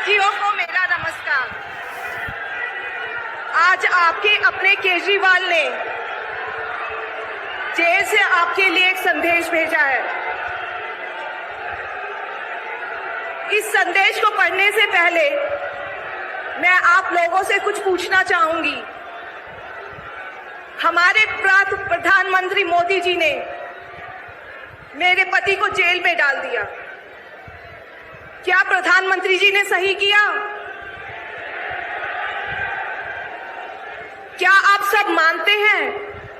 साथियों को मेरा नमस्कार। आज आपके अपने केजरीवाल ने जेल से आपके लिए एक संदेश भेजा है। इस संदेश को पढ़ने से पहले मैं आप लोगों से कुछ पूछना चाहूंगी। हमारे प्रधानमंत्री मोदी जी ने मेरे पति को जेल में डाल दिया। क्या प्रधानमंत्री जी ने सही किया? क्या आप सब मानते हैं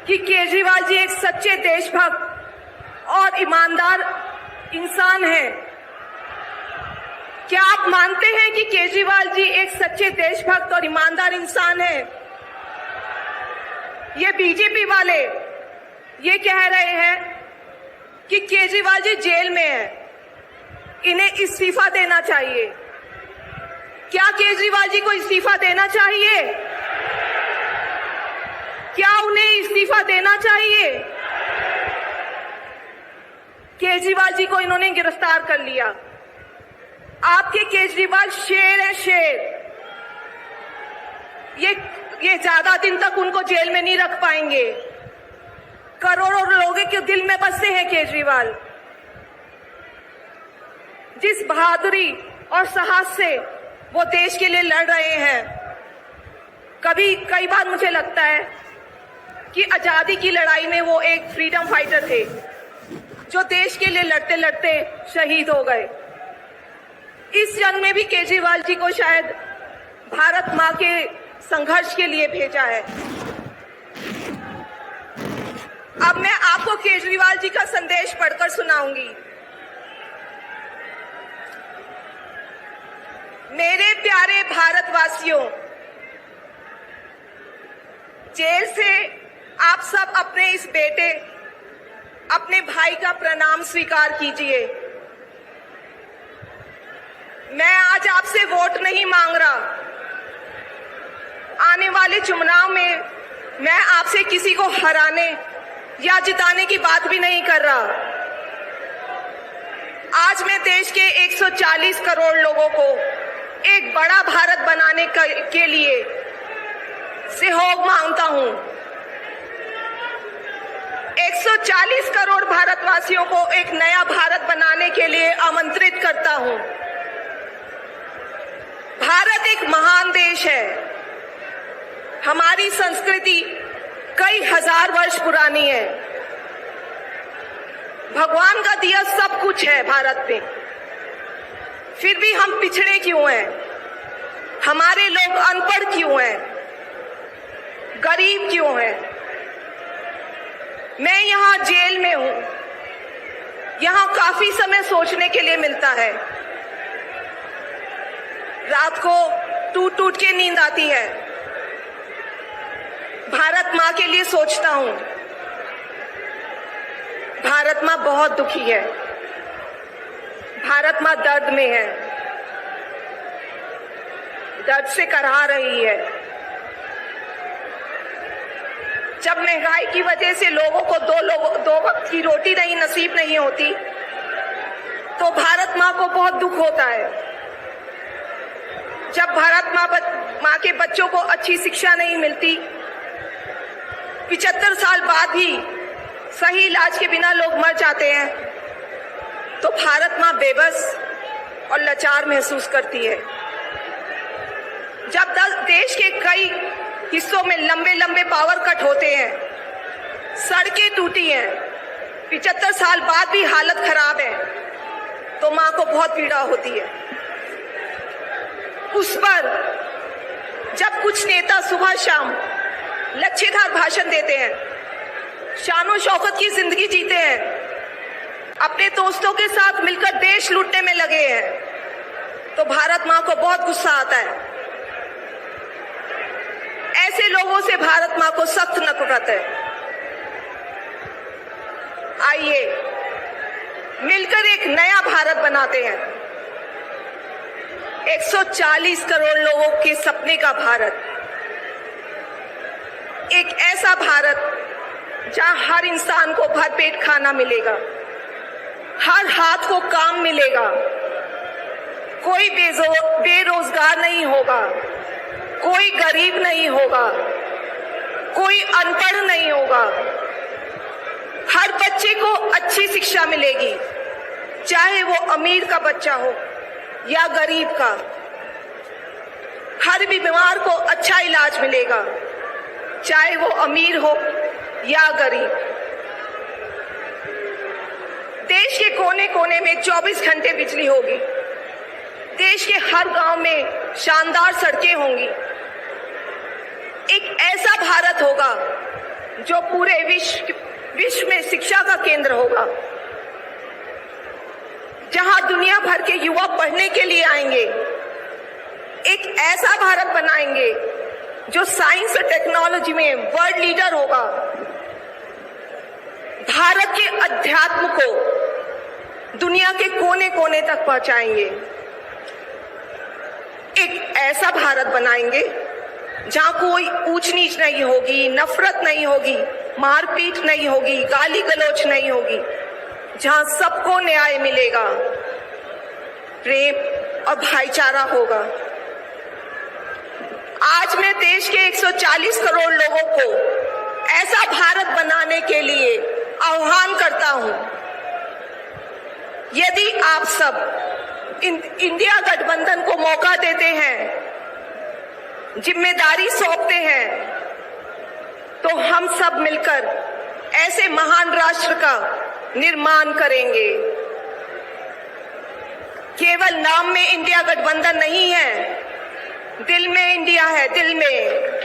कि केजरीवाल जी एक सच्चे देशभक्त और ईमानदार इंसान हैं? क्या आप मानते हैं कि केजरीवाल जी एक सच्चे देशभक्त और ईमानदार इंसान हैं? ये बीजेपी वाले ये कह रहे हैं कि केजरीवाल जी जेल में हैं, इन्हें इस्तीफा देना चाहिए। क्या केजरीवाल जी को इस्तीफा देना चाहिए? क्या उन्हें इस्तीफा देना चाहिए? केजरीवाल जी को इन्होंने गिरफ्तार कर लिया। आपके केजरीवाल शेर है, शेर। ये ज्यादा दिन तक उनको जेल में नहीं रख पाएंगे। करोड़ों लोगों के दिल में बसते हैं केजरीवाल। जिस बहादुरी और साहस से वो देश के लिए लड़ रहे हैं, कई बार मुझे लगता है कि आजादी की लड़ाई में वो एक फ्रीडम फाइटर थे जो देश के लिए लड़ते लड़ते शहीद हो गए। इस जंग में भी केजरीवाल जी को शायद भारत मां के संघर्ष के लिए भेजा है। अब मैं आपको केजरीवाल जी का संदेश पढ़कर सुनाऊंगी। मेरे प्यारे भारतवासियों, जेल से आप सब अपने इस बेटे, अपने भाई का प्रणाम स्वीकार कीजिए। मैं आज आपसे वोट नहीं मांग रहा। आने वाले चुनाव में मैं आपसे किसी को हराने या जिताने की बात भी नहीं कर रहा। आज मैं देश के 140 करोड़ लोगों को एक बड़ा भारत बनाने के लिए सहयोग मांगता हूं। 140 करोड़ भारतवासियों को एक नया भारत बनाने के लिए आमंत्रित करता हूं। भारत एक महान देश है। हमारी संस्कृति कई हजार वर्ष पुरानी है। भगवान का दिया सब कुछ है भारत में, फिर भी हम पिछड़े क्यों हैं? हमारे लोग अनपढ़ क्यों हैं? गरीब क्यों हैं? मैं यहाँ जेल में हूं। यहाँ काफी समय सोचने के लिए मिलता है। रात को टूट टूट के नींद आती है। भारत माँ के लिए सोचता हूं। भारत माँ बहुत दुखी है। भारत माँ दर्द में है, दर्द से कराह रही है। जब महंगाई की वजह से लोगों को दो वक्त की रोटी नसीब नहीं होती, तो भारत माँ को बहुत दुख होता है। जब भारत माँ के बच्चों को अच्छी शिक्षा नहीं मिलती, 75 साल बाद ही सही इलाज के बिना लोग मर जाते हैं, तो भारत माँ बेबस और लाचार महसूस करती है। जब देश के कई हिस्सों में लंबे लंबे पावर कट होते हैं, सड़कें टूटी हैं, 75 साल बाद भी हालत खराब है, तो माँ को बहुत पीड़ा होती है। उस पर जब कुछ नेता सुबह शाम लच्छेदार भाषण देते हैं, शानो शौकत की जिंदगी जीते हैं, अपने दोस्तों के साथ मिलकर देश लूटने में लगे हैं, तो भारत माँ को बहुत गुस्सा आता है। ऐसे लोगों से भारत माँ को सख्त नफरत है। आइए मिलकर एक नया भारत बनाते हैं। 140 करोड़ लोगों के सपने का भारत, एक ऐसा भारत जहां हर इंसान को भरपेट खाना मिलेगा, हर हाथ को काम मिलेगा, कोई बेरोजगार होगा, कोई गरीब नहीं होगा, कोई अनपढ़ नहीं होगा। हर बच्चे को अच्छी शिक्षा मिलेगी, चाहे वो अमीर का बच्चा हो या गरीब का। हर बीमार को अच्छा इलाज मिलेगा, चाहे वो अमीर हो या गरीब। देश के कोने कोने में 24 घंटे बिजली होगी। देश के हर गांव में शानदार सड़कें होंगी। एक ऐसा भारत होगा जो पूरे विश्व में शिक्षा का केंद्र होगा, जहां दुनिया भर के युवा पढ़ने के लिए आएंगे। एक ऐसा भारत बनाएंगे जो साइंस और टेक्नोलॉजी में वर्ल्ड लीडर होगा। भारत के अध्यात्म को दुनिया के कोने कोने तक पहुंचाएंगे। एक ऐसा भारत बनाएंगे जहां कोई ऊंच नीच नहीं होगी, नफरत नहीं होगी, मारपीट नहीं होगी, गाली गलौज नहीं होगी, जहां सबको न्याय मिलेगा, प्रेम और भाईचारा होगा। आज मैं देश के 140 करोड़ लोगों को ऐसा भारत बनाने के लिए आह्वान करता हूं। यदि आप सब इंडिया गठबंधन को मौका देते हैं, जिम्मेदारी सौंपते हैं, तो हम सब मिलकर ऐसे महान राष्ट्र का निर्माण करेंगे। केवल नाम में इंडिया गठबंधन नहीं है, दिल में इंडिया है, दिल में।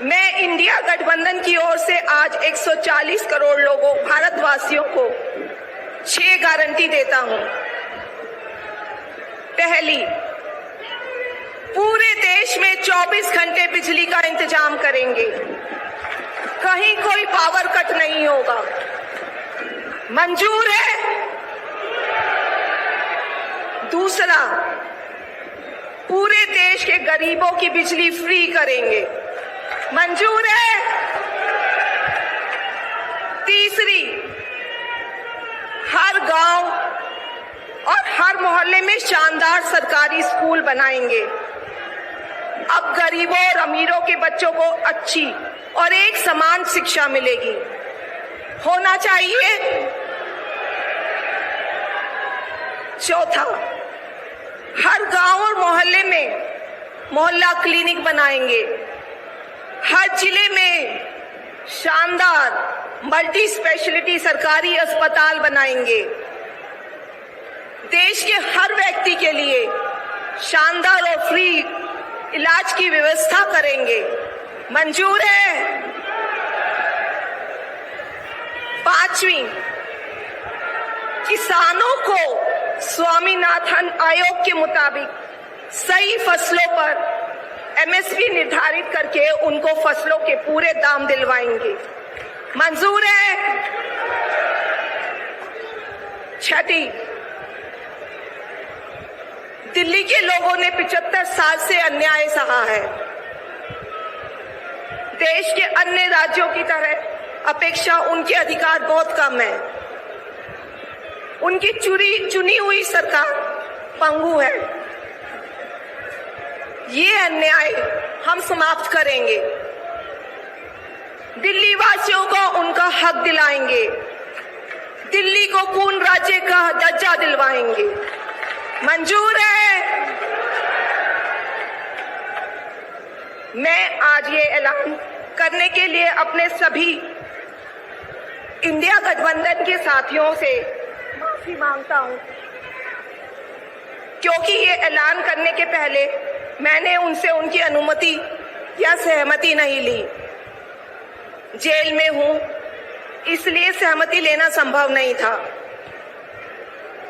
मैं इंडिया गठबंधन की ओर से आज 140 करोड़ लोगों भारतवासियों को 6 गारंटी देता हूं। पहली, पूरे देश में 24 घंटे बिजली का इंतजाम करेंगे, कहीं कोई पावर कट नहीं होगा। मंजूर है? दूसरा, पूरे देश के गरीबों की बिजली फ्री करेंगे। मंजूर है? तीसरी, हर गांव और हर मोहल्ले में शानदार सरकारी स्कूल बनाएंगे। अब गरीबों और अमीरों के बच्चों को अच्छी और एक समान शिक्षा मिलेगी। होना चाहिए। चौथा, हर गांव और मोहल्ले में मोहल्ला क्लिनिक बनाएंगे। हर जिले में शानदार मल्टी स्पेशलिटी सरकारी अस्पताल बनाएंगे। देश के हर व्यक्ति के लिए शानदार और फ्री इलाज की व्यवस्था करेंगे। मंजूर है? पांचवी, किसानों को स्वामीनाथन आयोग के मुताबिक सही फसलों पर एमएसपी निर्धारित करके उनको फसलों के पूरे दाम दिलवाएंगे। मंजूर है? छठी, दिल्ली के लोगों ने 75 साल से अन्याय सहा है। देश के अन्य राज्यों की तरह अपेक्षा उनके अधिकार बहुत कम है। उनकी चुनी हुई सरकार पंगु है। ये अन्याय हम समाप्त करेंगे। दिल्ली वासियों को उनका हक दिलाएंगे। दिल्ली को पूर्ण राज्य का दर्जा दिलवाएंगे। मंजूर है? मैं आज ये ऐलान करने के लिए अपने सभी इंडिया गठबंधन के साथियों से माफी मांगता हूं, क्योंकि ये ऐलान करने के पहले मैंने उनसे उनकी अनुमति या सहमति नहीं ली। जेल में हूं, इसलिए सहमति लेना संभव नहीं था।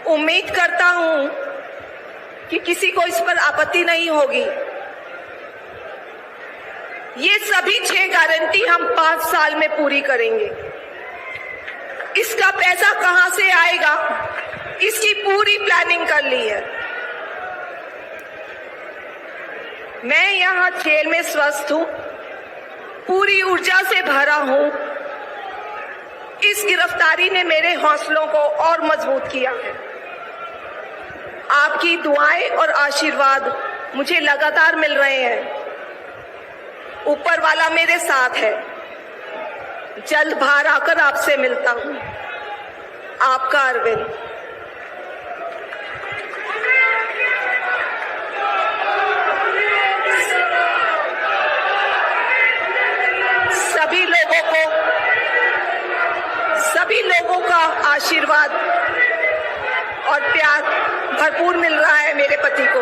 उम्मीद करता हूं कि किसी को इस पर आपत्ति नहीं होगी। ये सभी 6 गारंटी हम 5 साल में पूरी करेंगे। इसका पैसा कहां से आएगा, इसकी पूरी प्लानिंग कर ली है। मैं यहां जेल में स्वस्थ हूं, पूरी ऊर्जा से भरा हूं। इस गिरफ्तारी ने मेरे हौसलों को और मजबूत किया है। आपकी दुआएं और आशीर्वाद मुझे लगातार मिल रहे हैं। ऊपर वाला मेरे साथ है। जल्द बाहर आकर आपसे मिलता हूं। आपका अरविंद। सभी लोगों का आशीर्वाद और प्यार भरपूर मिल रहा है मेरे पति को।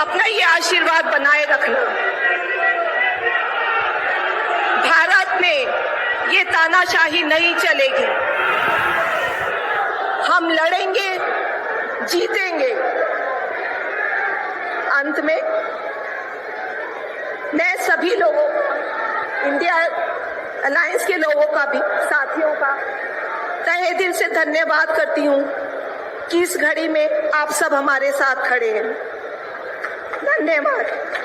अपना ये आशीर्वाद बनाए रखना। भारत में ये तानाशाही नहीं चलेगी। हम लड़ेंगे, जीतेंगे। अंत में मैं सभी लोगों, इंडिया अलायंस के लोगों का भी, साथियों का तहे दिल से धन्यवाद करती हूं कि इस घड़ी में आप सब हमारे साथ खड़े हैं। धन्यवाद।